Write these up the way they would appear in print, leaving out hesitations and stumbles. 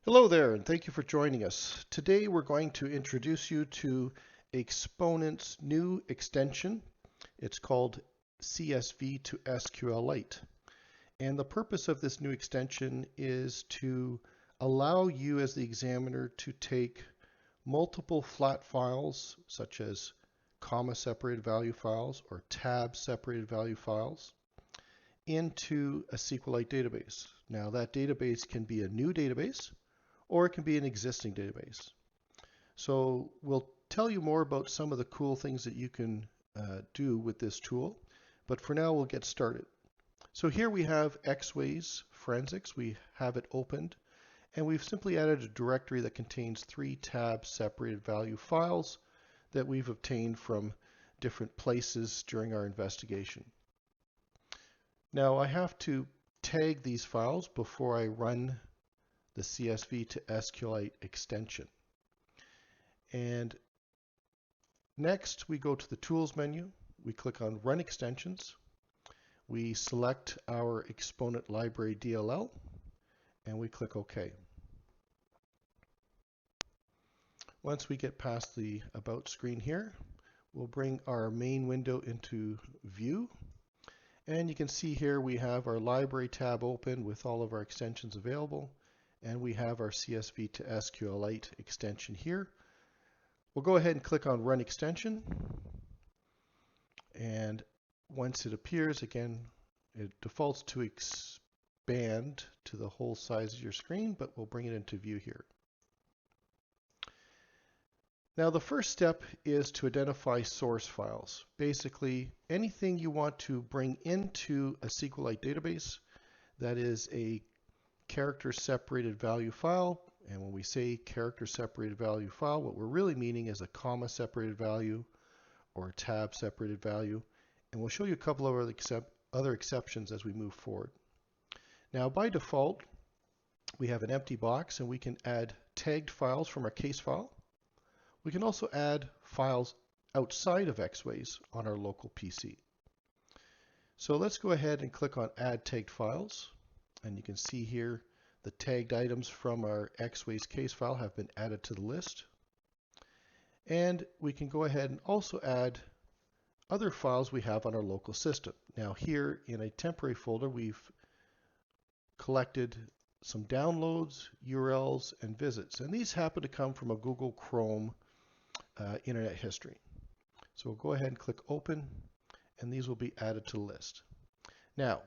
Hello there, and thank you for joining us. Today we're going to introduce you to Exponent's new extension. It's called CSV to SQLite. And the purpose of this new extension is to allow you as the examiner to take multiple flat files, such as comma separated value files or tab separated value files, into a SQLite database. Now that database can be a new database, or it can be an existing database. So we'll tell you more about some of the cool things that you can do with this tool, but for now we'll get started. So here we have X-Ways Forensics. We have it opened, and we've simply added a directory that contains 3 tab separated value files that we've obtained from different places during our investigation. Now I have to tag these files before I run the CSV to SQLite extension. And next we go to the Tools menu, we click on Run Extensions, we select our Exponent library DLL, and we click OK. Once we get past the About screen here, we'll bring our main window into view, and you can see here we have our library tab open with all of our extensions available, and we have our CSV to SQLite extension here. We'll go ahead and click on Run Extension, and once it appears, again, it defaults to expand to the whole size of your screen, but we'll bring it into view here. Now the first step is to identify source files. Basically, anything you want to bring into a SQLite database that is a character separated value file, and when we say character separated value file, what we're really meaning is a comma separated value or a tab separated value, and we'll show you a couple of other exceptions as we move forward. Now by default we have an empty box, and we can add tagged files from our case file. We can also add files outside of X-Ways on our local PC. So let's go ahead and click on Add Tagged Files. And you can see here the tagged items from our X-Ways case file have been added to the list. And we can go ahead and also add other files we have on our local system. Now here in a temporary folder, we've collected some downloads, URLs, and visits. And these happen to come from a Google Chrome Internet history. So we'll go ahead and click Open, and these will be added to the list. Now,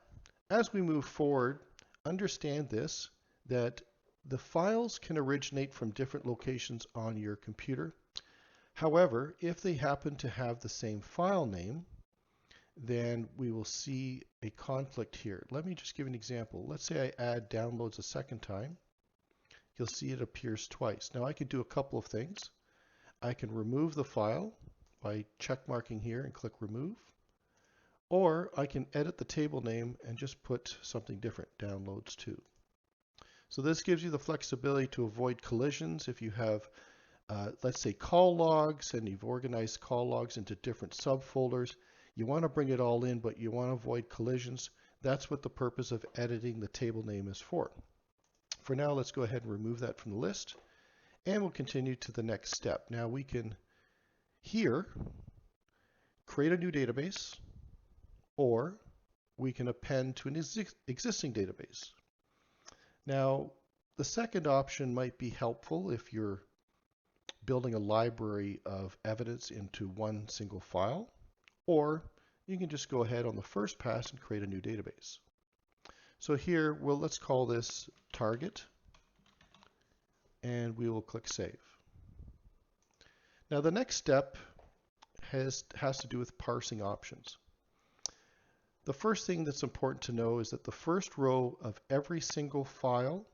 as we move forward, understand this, that the files can originate from different locations on your computer. However, if they happen to have the same file name, then we will see a conflict here. Let me just give an example. Let's say I add downloads a second time. You'll see it appears twice. Now I could do a couple of things. I can remove the file by check marking here and click Remove. Or I can edit the table name and just put something different, downloads 2. So this gives you the flexibility to avoid collisions. If you have, let's say, call logs, and you've organized call logs into different subfolders, you want to bring it all in, but you want to avoid collisions. That's what the purpose of editing the table name is for. For now, let's go ahead and remove that from the list, and we'll continue to the next step. Now we can here create a new database, or we can append to an existing database. Now, the second option might be helpful if you're building a library of evidence into one single file, or you can just go ahead on the first pass and create a new database. So here, let's call this target, and we will click Save. Now the next step has to do with parsing options. The first thing that's important to know is that the first row of every single file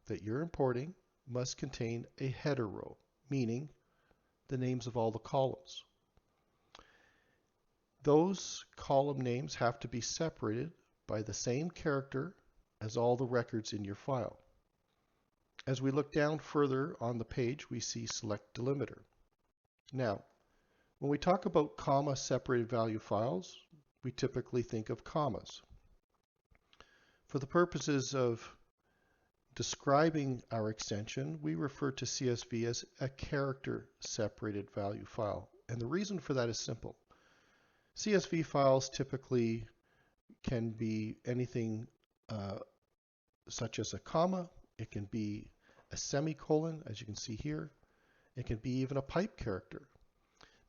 that you're importing must contain a header row, meaning the names of all the columns. Those column names have to be separated by the same character as all the records in your file. As we look down further on the page, we see Select Delimiter. Now, when we talk about comma separated value files, we typically think of commas. For the purposes of describing our extension, we refer to CSV as a character separated value file. And the reason for that is simple. CSV files typically can be anything such as a comma. It can be a semicolon, as you can see here. It can be even a pipe character.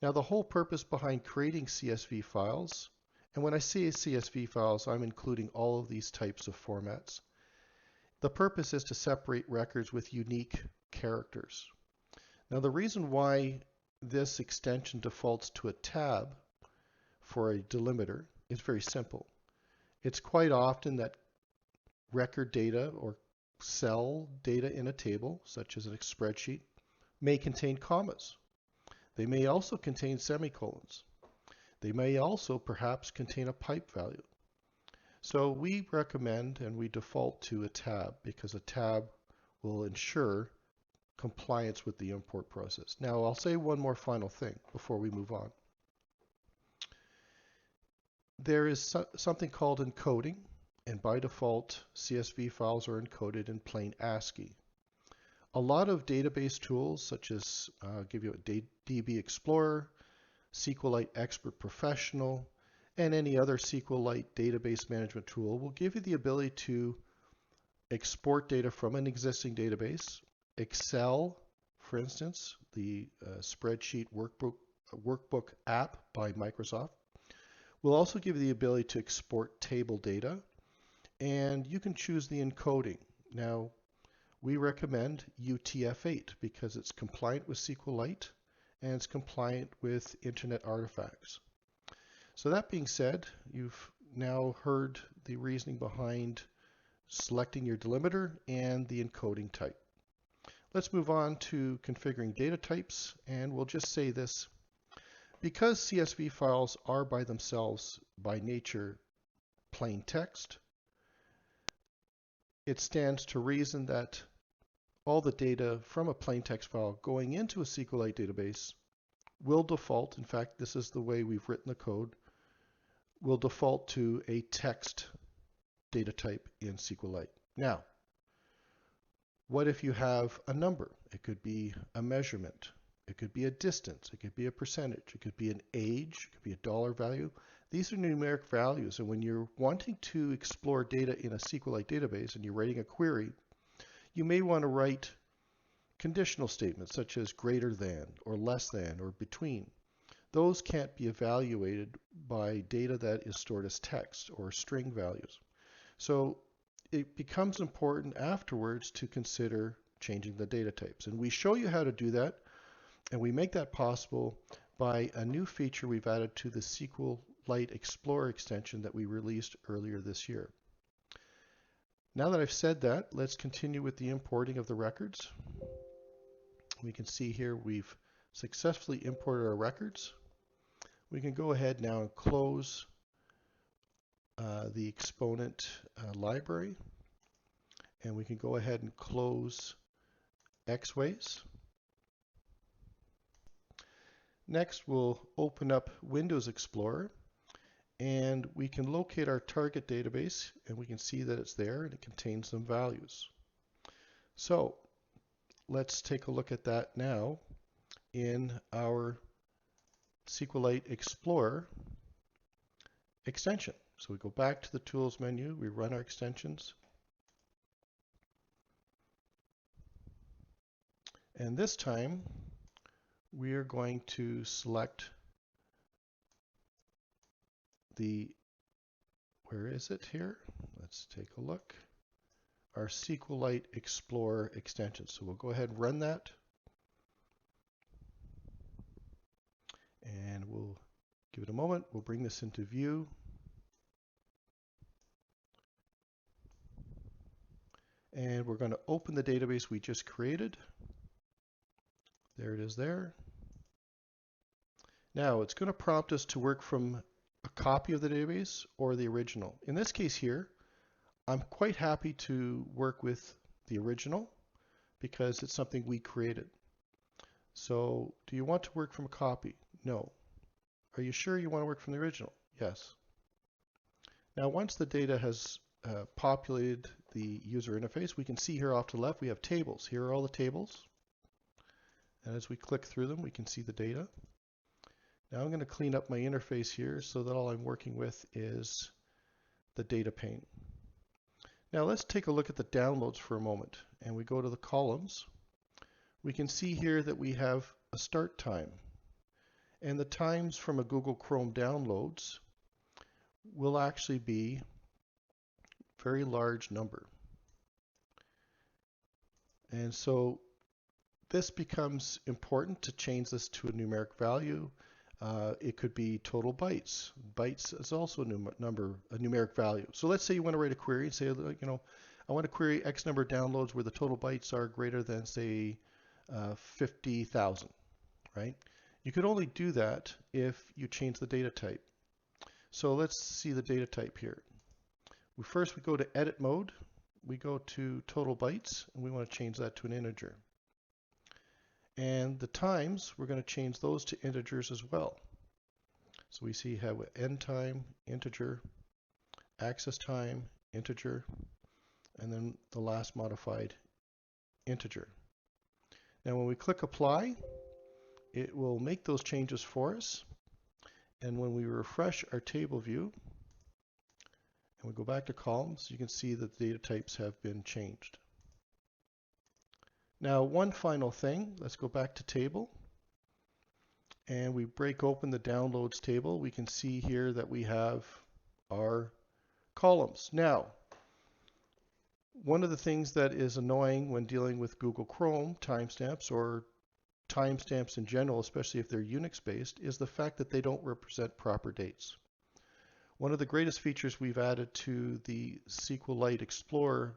Now, the whole purpose behind creating CSV files, and when I say CSV files, I'm including all of these types of formats. The purpose is to separate records with unique characters. Now, the reason why this extension defaults to a tab for a delimiter is very simple. It's quite often that record data or cell data in a table, such as a spreadsheet, may contain commas. They may also contain semicolons. They may also perhaps contain a pipe value. So we recommend and we default to a tab because a tab will ensure compliance with the import process. Now I'll say one more final thing before we move on. There is something called encoding, and by default CSV files are encoded in plain ASCII. A lot of database tools such as give you a DB Explorer, SQLite Expert Professional, and any other SQLite database management tool will give you the ability to export data from an existing database. Excel, for instance, the spreadsheet workbook app by Microsoft, will also give you the ability to export table data, and you can choose the encoding. Now, we recommend UTF-8 because it's compliant with SQLite and it's compliant with Internet Artifacts. So that being said, you've now heard the reasoning behind selecting your delimiter and the encoding type. Let's move on to configuring data types, and we'll just say this. Because CSV files are by themselves, by nature, plain text, it stands to reason that all the data from a plain text file going into a SQLite database will default, in fact, this is the way we've written the code, will default to a text data type in SQLite. Now, what if you have a number? It could be a measurement. It could be a distance. It could be a percentage. It could be an age. It could be a dollar value. These are numeric values, and when you're wanting to explore data in a SQLite database and you're writing a query, you may want to write conditional statements such as greater than or less than or between. Those can't be evaluated by data that is stored as text or string values. So it becomes important afterwards to consider changing the data types. And we show you how to do that, and we make that possible by a new feature we've added to the SQLite Explorer extension that we released earlier this year. Now that I've said that, let's continue with the importing of the records. We can see here we've successfully imported our records. We can go ahead now and close the Exponent library, and we can go ahead and close Xways. Next, we'll open up Windows Explorer, and we can locate our target database, and we can see that it's there and it contains some values. So let's take a look at that now in our SQLite Explorer extension. So we go back to the Tools menu, we run our extensions, and this time we are going to select the, where is it here? Let's take a look. Our SQLite Explorer extension. So we'll go ahead and run that. And we'll give it a moment. We'll bring this into view. And we're going to open the database we just created. There it is there. Now it's going to prompt us to work from a copy of the database or the original. In this case here, I'm quite happy to work with the original because it's something we created. So do you want to work from a copy? No. Are you sure you want to work from the original? Yes. Now once the data has populated the user interface. We can see here off to the left we have tables. Here are all the tables. And as we click through them, we can see the data. Now I'm going to clean up my interface here so that all I'm working with is the data pane. Now let's take a look at the downloads for a moment. And we go to the columns. We can see here that we have a start time. And the times from a Google Chrome downloads will actually be a very large number. And so this becomes important to change this to a numeric value. It could be total bytes. Bytes is also a numeric value. So let's say you want to write a query and say, I want to query X number of downloads where the total bytes are greater than, say, 50,000, right? You could only do that if you change the data type. So let's see the data type here. First we go to edit mode. We go to total bytes, and we want to change that to an integer. And the times, we're going to change those to integers as well. So we see how end time, integer, access time, integer, and then the last modified integer. Now when we click apply, it will make those changes for us. And when we refresh our table view, and we go back to columns, you can see that the data types have been changed. Now, one final thing, let's go back to table. And we break open the downloads table. We can see here that we have our columns. Now, one of the things that is annoying when dealing with Google Chrome timestamps or timestamps in general, especially if they're Unix based, is the fact that they don't represent proper dates. One of the greatest features we've added to the SQLite Explorer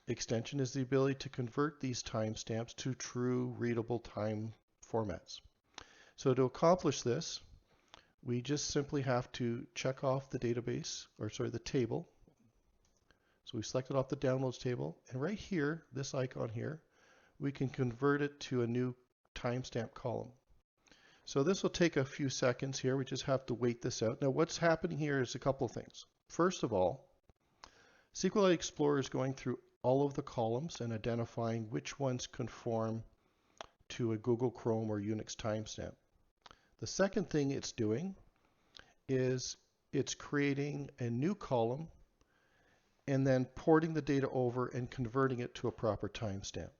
extension is the ability to convert these timestamps to true readable time formats. So to accomplish this, we just simply have to check off the database, or sorry, the table. So we selected off the downloads table, and right here, this icon here, we can convert it to a new timestamp column. So this will take a few seconds here. We just have to wait this out. Now what's happening here is a couple of things. First of all, SQLite Explorer is going through all of the columns and identifying which ones conform to a Google Chrome or Unix timestamp. The second thing it's doing is it's creating a new column and then porting the data over and converting it to a proper timestamp.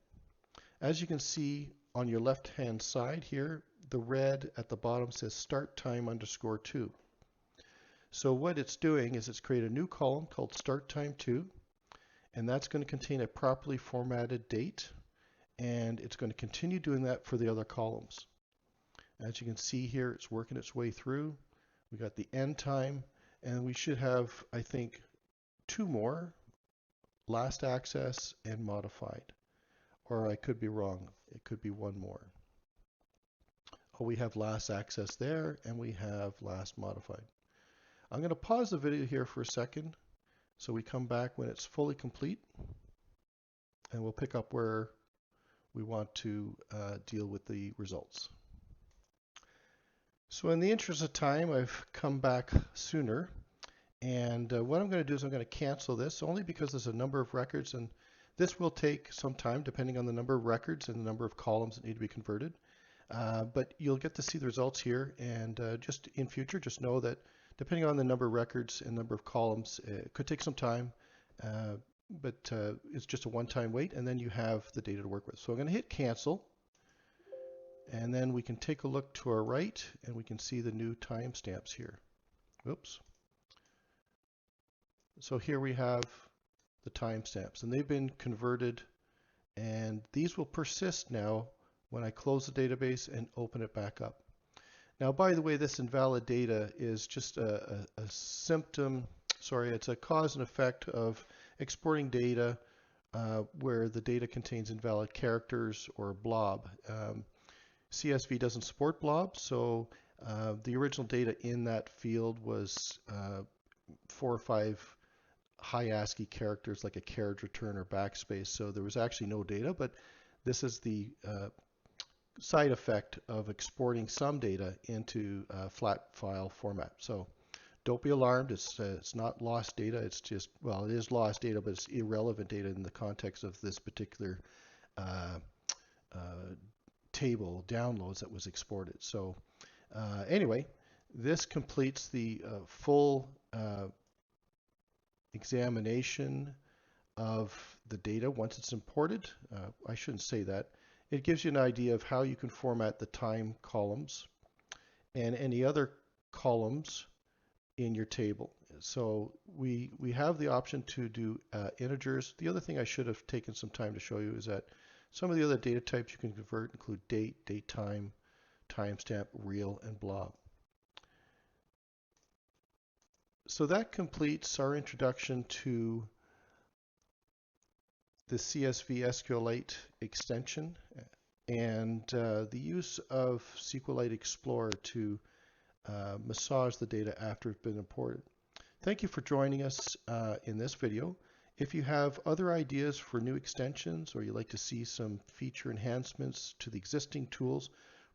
As you can see on your left-hand side here, the red at the bottom says start time _2. So what it's doing is it's created a new column called start time 2, and that's going to contain a properly formatted date, and it's going to continue doing that for the other columns. As you can see here, it's working its way through. We got the end time, and we should have, I think, 2 more, last access and modified. Or I could be wrong, it could be 1 more. Oh, we have last access there, and we have last modified. I'm going to pause the video here for a second, so we come back when it's fully complete, and we'll pick up where we want to deal with the results. So in the interest of time, I've come back sooner, and what I'm going to do is I'm going to cancel this, only because there's a number of records, and this will take some time depending on the number of records and the number of columns that need to be converted. But you'll get to see the results here, and just in future, just know that depending on the number of records and number of columns, it could take some time, but it's just a one-time wait, and then you have the data to work with. So I'm going to hit cancel, and then we can take a look to our right, and we can see the new timestamps here. Oops. So here we have the timestamps, and they've been converted, and these will persist now when I close the database and open it back up. Now, by the way, this invalid data is just a symptom, sorry, it's a cause and effect of exporting data where the data contains invalid characters or blob. CSV doesn't support blob, so the original data in that field was 4 or 5 high ASCII characters like a carriage return or backspace, so there was actually no data, but this is the side effect of exporting some data into a flat file format. So don't be alarmed. It's not lost data. It's just, well, it is lost data, but it's irrelevant data in the context of this particular uh, table downloads that was exported. So anyway, this completes the full examination of the data once it's imported. I shouldn't say that. It gives you an idea of how you can format the time columns and any other columns in your table. So we have the option to do integers. The other thing I should have taken some time to show you is that some of the other data types you can convert include date, date time, timestamp, real, and blob. So that completes our introduction to the CSV SQLite extension and the use of SQLite Explorer to massage the data after it's been imported. Thank you for joining us in this video. If you have other ideas for new extensions or you'd like to see some feature enhancements to the existing tools,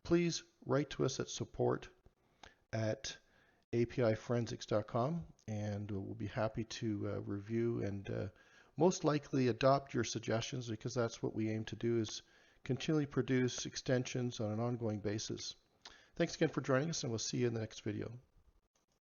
please write to us at support@apiforensics.com and we'll be happy to review and most likely adopt your suggestions, because that's what we aim to do, is continually produce extensions on an ongoing basis. Thanks again for joining us, and we'll see you in the next video.